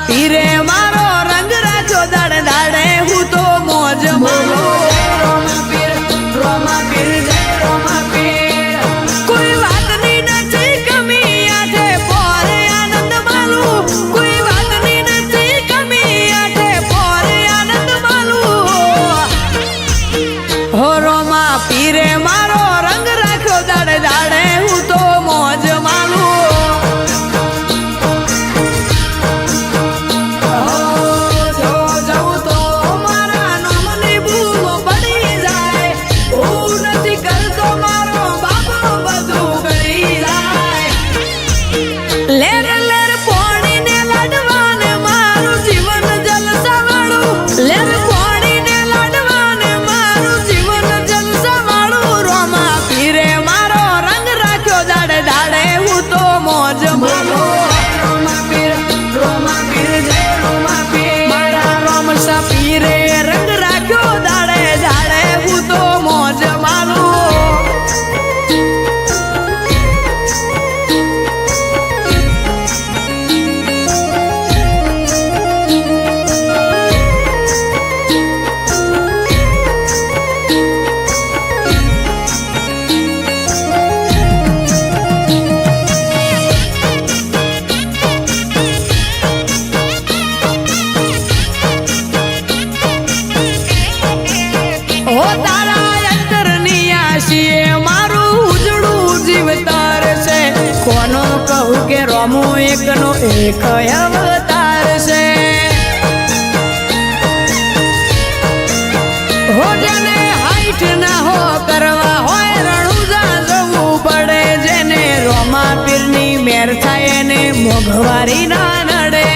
પીરે મારો રંગ રાજો દાડ દાડે હું તો મોજ માનો કોઈ વાતની નથી કમી આઠે પોરે આનંદ માલું કોઈ વાતની નથી કમી આઠે પોરે આનંદ માલું હો રોમા પીરે મારો રંગ રાખ્યો દાડે દાડે હું તો મોજ માનું કોનો કહું કે રોમો એકનો એક અવતાર છે હો જેને હાઈટ ના હો કરવા હોય રણુજા જવું પડે જેને રોમા પીરની મેર થાય એને મોઘવારી ના નડે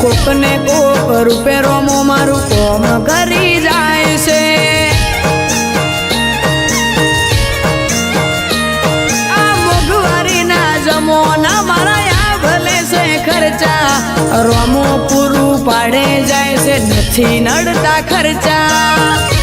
કોકને કોક રૂપે રોમો મારું કોમ કરી જાય છે આ મોઘવારી ના જમોના મારા આ ભલે છે ખર્ચા રોમો પૂરું પાડે જાય છે નથી નડતા ખર્ચા